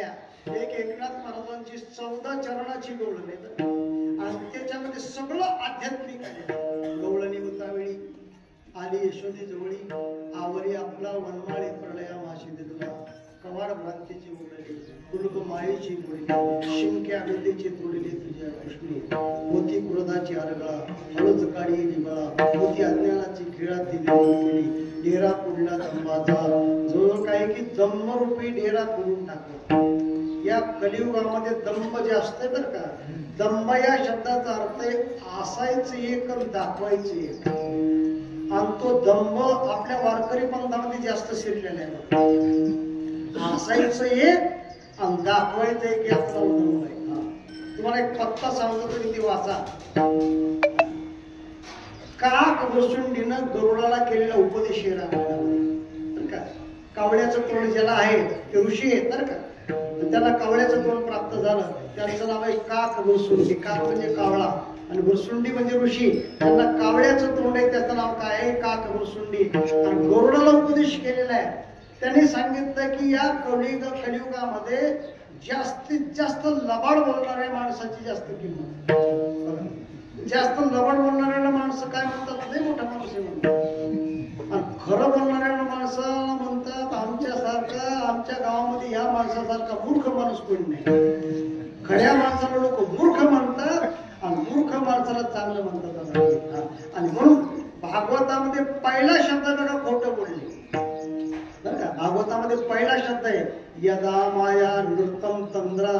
केल्या. एक एकनाथ महाराजांची 14 चरणाची गवळण आहे आणि त्याच्यामध्ये सगळं आध्यात्मिक आहे. गवळणी मुतावेळी आली यशोदी जवळी, आवरी आपला वनमाळी प्रलया माशी दिला, कवाड भ्रांतीची उडली, दुर्ग मायेची मुडली, शिंक्या विद्येची तुडली तुझ्या कृष्णी, मोती क्रोधाची आरगळा, हळूच काळी निबळा, मोती अज्ञानाची खिळा दिली, डेरा पुडला दंबाचा, जो काय की दम्मरूपी डेरा पुरून टाकला. या कलियुगामध्ये दंभ जे असते बरं का, दंभ या शब्दाचा अर्थ आहे असायचं एक आणि दाखवायचं एक. आणि तो दंभ आपल्या वारकरी पंथामध्ये जास्त शिरलेला आहे. असायचं एक आणि दाखवायचं एक याचा दंभ आहे. तुम्हाला एक पत्ता सांगतो तरी ती वाचा. काक वसुंडीनं गरुडाला केलेला उपदेश आहे रामायणामध्ये. का कावळ्याचं तोंड ज्याला आहे ते ऋषी आहेत बरं का, त्याला कावळ्याचं तोंड प्राप्त झालं, त्यांचं नाव आहे काक वसुंडी. काक म्हणजे कावळा आणि वसुंडी म्हणजे ऋषी. त्यांना कावळ्याचं तोंड आहे, त्याचं नाव काय आहे? काक वसुंडी. आणि गरुडाला उपदेश केलेला आहे. त्यांनी सांगितलं की या कलियुगामध्ये जास्तीत जास्त लबाड बोलणाऱ्या माणसाची जास्त किंमत. जास्त लबाड बोलणाऱ्याला माणसं काय म्हणतात? लय मोठा माणूस आहे म्हणतात. आणि खरं बोलणाऱ्या माणसाला म्हणतात आमच्यासारखा, आमच्या गावामध्ये या माणसासारखा मूर्ख माणूस कोणी नाही. खऱ्या माणसाला लोक मूर्ख म्हणतात आणि मूर्ख माणसाला चांगलं म्हणतात. आणि म्हणून भागवतामध्ये पहिला शब्द बघा खोटं बोलले. भागवतामध्ये पहिला शब्द आहे यदा माया नृत्तम तंद्रा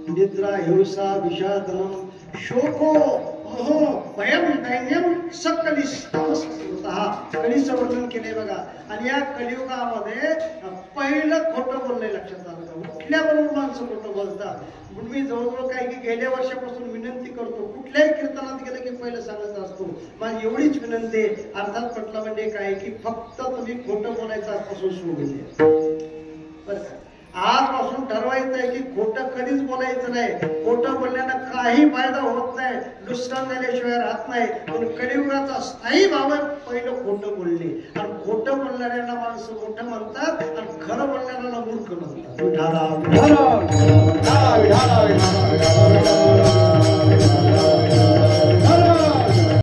निद्रा हिंसा विषादनम शोको मोह भयम दैन्यम कलीचं वर्णन केले बघा. आणि या कलियुगामध्ये पहिलं खोटं बोलणे लक्षात आलं. उठल्याबरोबर माणसं खोटं बोलतात. म्हणून मी जवळजवळ काही की गेल्या वर्षापासून विनंती करतो, कुठल्याही कीर्तनात गेलं की पहिलं सांगत असतो माझी एवढीच विनंती. अर्थात म्हटलं म्हणजे काय की फक्त तुम्ही खोटं बोलायचं आजपासून सोडून द्या बरं का. आजपासून ठरवायचं आहे की खोटं कधीच बोलायचं नाही. खोटं बोलण्यानं काही फायदा होत नाही, नुकसान झाल्याशिवाय राहत नाही. पण कलियुगाचा स्थायी भाव आहे पहिलं खोटं बोलणे. आणि खोटं बोलणाऱ्यांना माणसं मोठं म्हणतात आणि खरं बोलणाऱ्यांना मूर्ख म्हणतात. विठाला विठाला विठाला विठाला विठाला विठाला